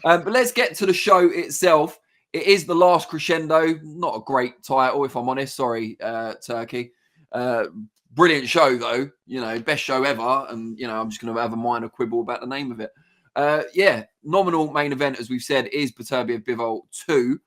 But let's get to the show itself. It is the last crescendo. Not a great title, if I'm honest. Sorry, Turkey. Brilliant show, though. Best show ever. And, I'm just going to have a minor quibble about the name of it. Nominal main event, as we've said, is Beterbiev Bivol 2.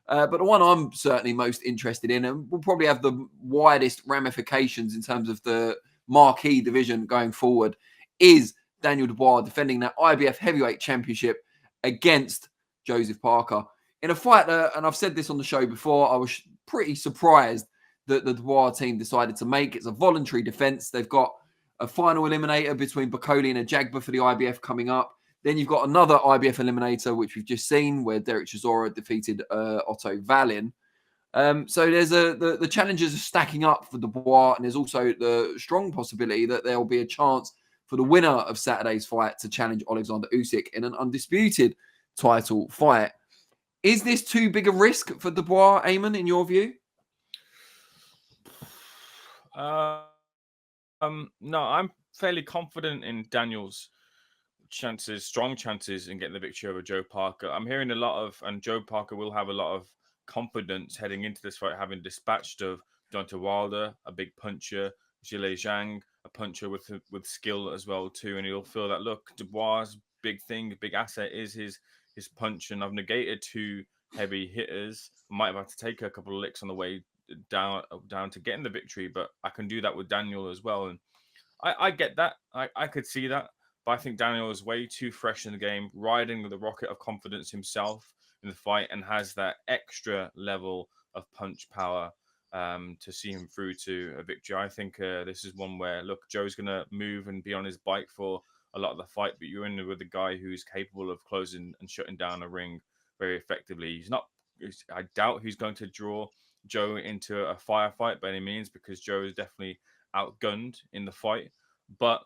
But the one I'm certainly most interested in, and will probably have the widest ramifications in terms of the marquee division going forward, is Daniel Dubois defending that IBF Heavyweight Championship against Joseph Parker. In a fight that, and I've said this on the show before, I was pretty surprised that the Dubois team decided to make. It's a voluntary defense. They've got a final eliminator between Bakoli and Ajagba for the IBF coming up. Then you've got another IBF eliminator, which we've just seen, where Derek Chisora defeated Otto Wallin. So there's the challenges are stacking up for Dubois, and there's also the strong possibility that there will be a chance for the winner of Saturday's fight to challenge Alexander Usyk in an undisputed title fight. Is this too big a risk for Dubois, Eamon, in your view? No, I'm fairly confident in Daniel's chances, strong chances in getting the victory over Joe Parker. I'm hearing a lot of, and Joe Parker will have a lot of confidence heading into this fight, having dispatched of Deontay Wilder, a big puncher, Zhilei Zhang, a puncher with skill as well too, and he'll feel that, look, Dubois' big thing, big asset is his punch, and I've negated 2 heavy hitters. I might have had to take a couple of licks on the way down to getting the victory, but I can do that with Daniel as well, and I get that. I could see that. But I think Daniel is way too fresh in the game, riding with the rocket of confidence himself in the fight, and has that extra level of punch power to see him through to a victory. I think this is one where, look, Joe's going to move and be on his bike for a lot of the fight, but you're in with a guy who's capable of closing and shutting down a ring very effectively. I doubt he's going to draw Joe into a firefight by any means, because Joe is definitely outgunned in the fight, but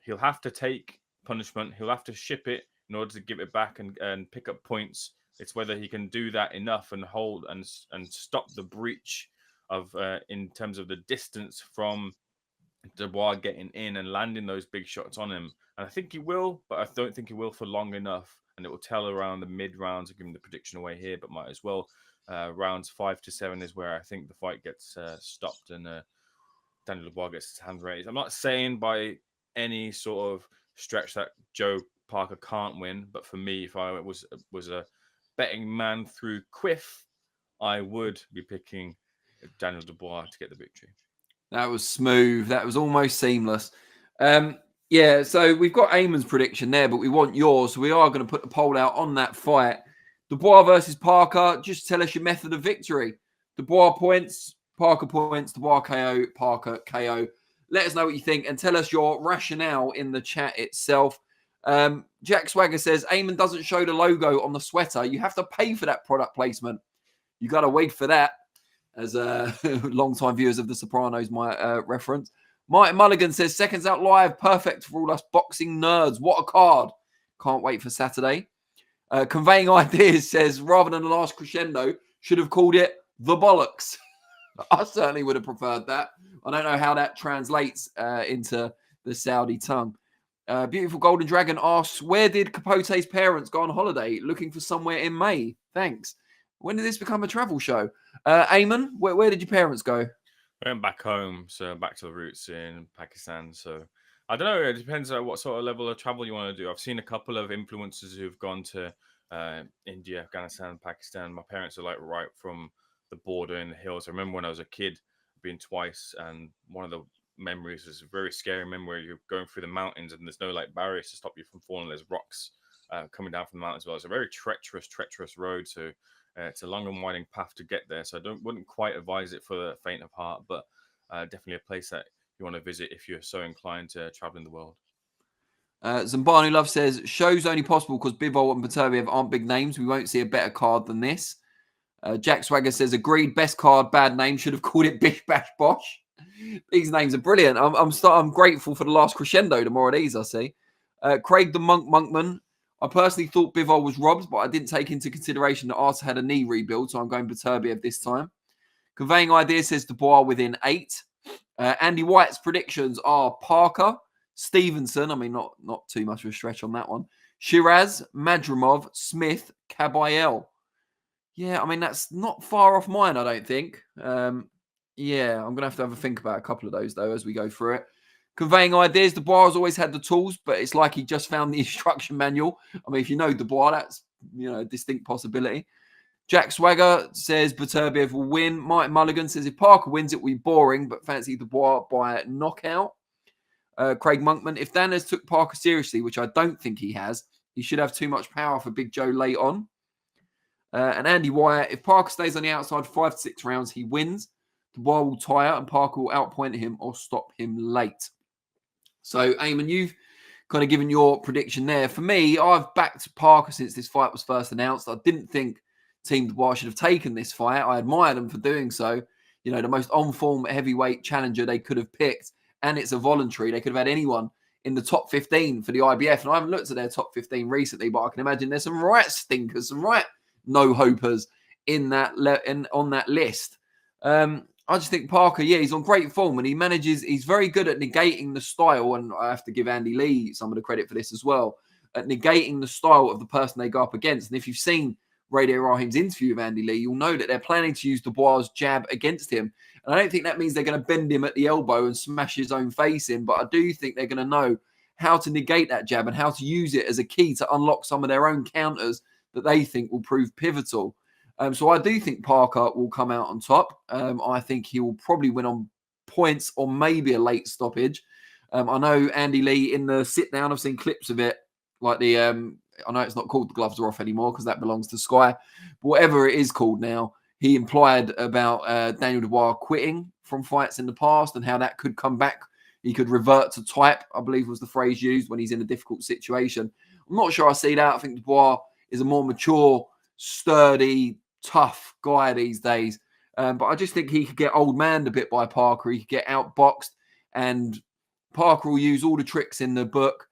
he'll have to take punishment. He'll have to ship it in order to give it back and pick up points. It's whether he can do that enough and hold and stop the breach of in terms of the distance from Dubois getting in and landing those big shots on him. And I think he will, but I don't think he will for long enough. And it will tell around the mid rounds. I'll give him the prediction away here, but might as well. Rounds 5 to 7 is where I think the fight gets stopped and Daniel Dubois gets his hands raised. I'm not saying by any sort of stretch that Joe Parker can't win, but for me, if I was a betting man through Quiff, I would be picking Daniel Dubois to get the victory. That was smooth. That was almost seamless. So we've got Eamon's prediction there, but we want yours. So we are going to put the poll out on that fight. Dubois versus Parker. Just tell us your method of victory. Dubois points, Parker points, Dubois KO, Parker KO. Let us know what you think and tell us your rationale in the chat itself. Jack Swagger says, Eamon doesn't show the logo on the sweater. You have to pay for that product placement. You got to wait for that, as long-time viewers of The Sopranos might reference. Mike Mulligan says, Seconds Out Live, perfect for all us boxing nerds. What a card. Can't wait for Saturday. Conveying Ideas says, rather than the last crescendo, should have called it The Bollocks. I certainly would have preferred that. I don't know how that translates into the Saudi tongue. Beautiful Golden Dragon asks, where did Capote's parents go on holiday? Looking for somewhere in May. Thanks. When did this become a travel show? Eamon, where did your parents go? I went back home, so back to the roots in Pakistan. So I don't know. It depends on what sort of level of travel you want to do. I've seen a couple of influencers who've gone to India, Afghanistan, Pakistan. My parents are like right from the border in the hills. I remember when I was a kid, been twice, and one of the memories is a very scary memory where you're going through the mountains and there's no like barriers to stop you from falling. There's rocks coming down from the mountains as well. It's a very treacherous road. So it's a long and winding path to get there. So I wouldn't quite advise it for the faint of heart, but definitely a place that you want to visit if you're so inclined to travel in the world. Zambani Love says, show's only possible because Bivol and Beterbiev aren't big names. We won't see a better card than this. Jack Swagger says, agreed, best card, bad name. Should have called it Bish Bash Bosh. These names are brilliant. I'm grateful for the last crescendo. The more of these I see. Craig the Monkman. I personally thought Bivol was robbed, but I didn't take into consideration that Arthur had a knee rebuild, so I'm going Beterbiev this time. Conveying Ideas says Dubois within 8. Andy White's predictions are Parker, Stevenson. I mean, not too much of a stretch on that one. Shiraz, Madrimov, Smith, Kabayel. Yeah, I mean, that's not far off mine, I don't think. Yeah, I'm going to have a think about a couple of those, though, as we go through it. Conveying ideas, Dubois has always had the tools, but it's like he just found the instruction manual. I mean, if you know Dubois, that's, a distinct possibility. Jack Swagger says Beterbiev will win. Mike Mulligan says if Parker wins, it will be boring, but fancy Dubois by knockout. Craig Monkman, if Dan has took Parker seriously, which I don't think he has, he should have too much power for Big Joe late on. And Andy Wyatt, if Parker stays on the outside 5 to 6 rounds, he wins. Dubois will tire and Parker will outpoint him or stop him late. So, Eamon, you've kind of given your prediction there. For me, I've backed Parker since this fight was first announced. I didn't think Team Dubois should have taken this fight. I admire them for doing so. The most on-form heavyweight challenger they could have picked, and it's a voluntary. They could have had anyone in the top 15 for the IBF. And I haven't looked at their top 15 recently, but I can imagine there's some right stinkers, some right no-hopers on that list. I just think Parker, he's on great form and he's very good at negating the style. And I have to give Andy Lee some of the credit for this as well, at negating the style of the person they go up against. And if you've seen Radio Rahim's interview with Andy Lee, you'll know that they're planning to use Dubois' jab against him. And I don't think that means they're going to bend him at the elbow and smash his own face in, but I do think they're going to know how to negate that jab and how to use it as a key to unlock some of their own counters that they think will prove pivotal. So I do think Parker will come out on top. I think he will probably win on points or maybe a late stoppage. I know Andy Lee in the sit down, I've seen clips of it, like I know it's not called The Gloves Are Off anymore because that belongs to Sky, but whatever it is called now, he implied about Daniel Dubois quitting from fights in the past and how that could come back. He could revert to type, I believe was the phrase used when he's in a difficult situation. I'm not sure I see that. I think Dubois is a more mature, sturdy, tough guy these days. But I just think he could get old manned a bit by Parker. He could get outboxed and Parker will use all the tricks in the book.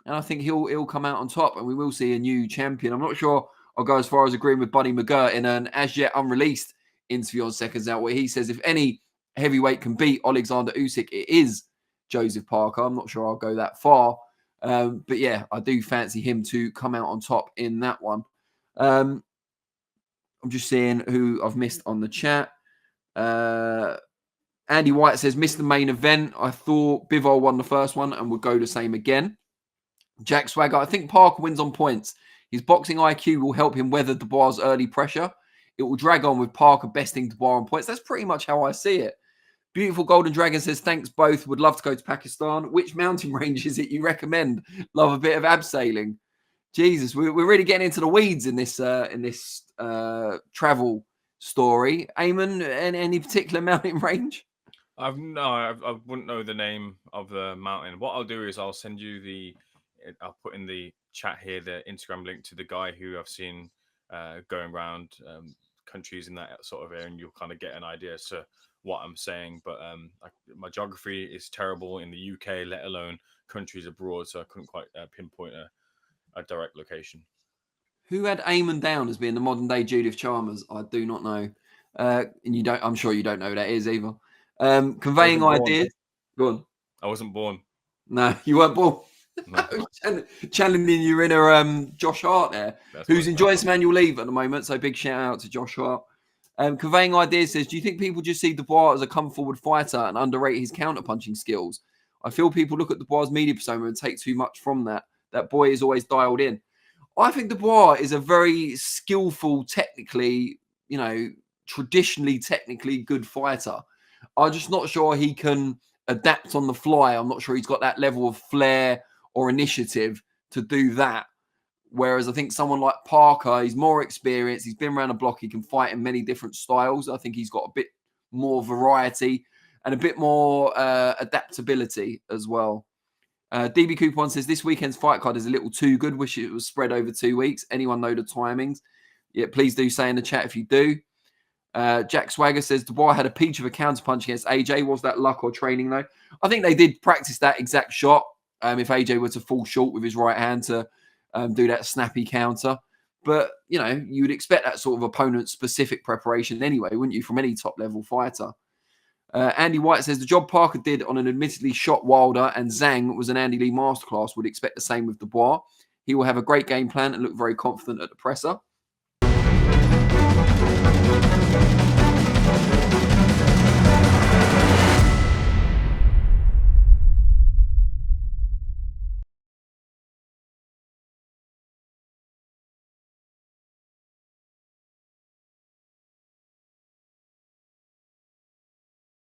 And I think he'll come out on top and we will see a new champion. I'm not sure I'll go as far as agreeing with Buddy McGirt in an as yet unreleased interview on Seconds Out where he says if any heavyweight can beat Alexander Usyk, it is Joseph Parker. I'm not sure I'll go that far. But yeah, I do fancy him to come out on top in that one. I'm just seeing who I've missed on the chat. Andy White says, missed the main event. I thought Bivol won the first one and would go the same again. Jack Swagger, I think Parker wins on points. His boxing IQ will help him weather Dubois' early pressure. It will drag on with Parker besting Dubois on points. That's pretty much how I see it. Beautiful Golden Dragon says, thanks both. Would love to go to Pakistan. Which mountain range is it you recommend? Love a bit of abseiling. Jesus, we're really getting into the weeds in this travel story. Eamon, any particular mountain range? I wouldn't know the name of the mountain. What I'll do is I'll send you I'll put in the chat here the Instagram link to the guy who I've seen going around countries in that sort of area, and you'll kind of get an idea as to what I'm saying. But my geography is terrible in the UK, let alone countries abroad, so I couldn't quite pinpoint a direct location. Who had Eamon down as being the modern day Judith Chalmers? I do not know. And you don't. I'm sure you don't know who that is either. Conveying ideas. Go on. I wasn't born. No, you weren't born. No. Channeling your inner Josh Hart there, who's enjoying some annual leave at the moment. So big shout out to Josh Hart. Conveying ideas says, do you think people just see Dubois as a come forward fighter and underrate his counter-punching skills? I feel people look at Dubois' media persona and take too much from that. That boy is always dialed in. I think Dubois is a very skillful, technically, traditionally technically good fighter. I'm just not sure he can adapt on the fly. I'm not sure he's got that level of flair or initiative to do that. Whereas I think someone like Parker, he's more experienced. He's been around the block. He can fight in many different styles. I think he's got a bit more variety and a bit more adaptability as well. DB Coupon says, this weekend's fight card is a little too good. Wish it was spread over 2 weeks. Anyone know the timings? Yeah, please do say in the chat if you do. Jack Swagger says, Dubois had a peach of a counterpunch against AJ. Was that luck or training, though? I think they did practice that exact shot. If AJ were to fall short with his right hand to do that snappy counter. But, you would expect that sort of opponent-specific preparation anyway, wouldn't you, from any top-level fighter? Andy White says, the job Parker did on an admittedly shot Wilder and Zhang was an Andy Lee masterclass. Would expect the same with Dubois. he will have a great game plan and look very confident at the presser.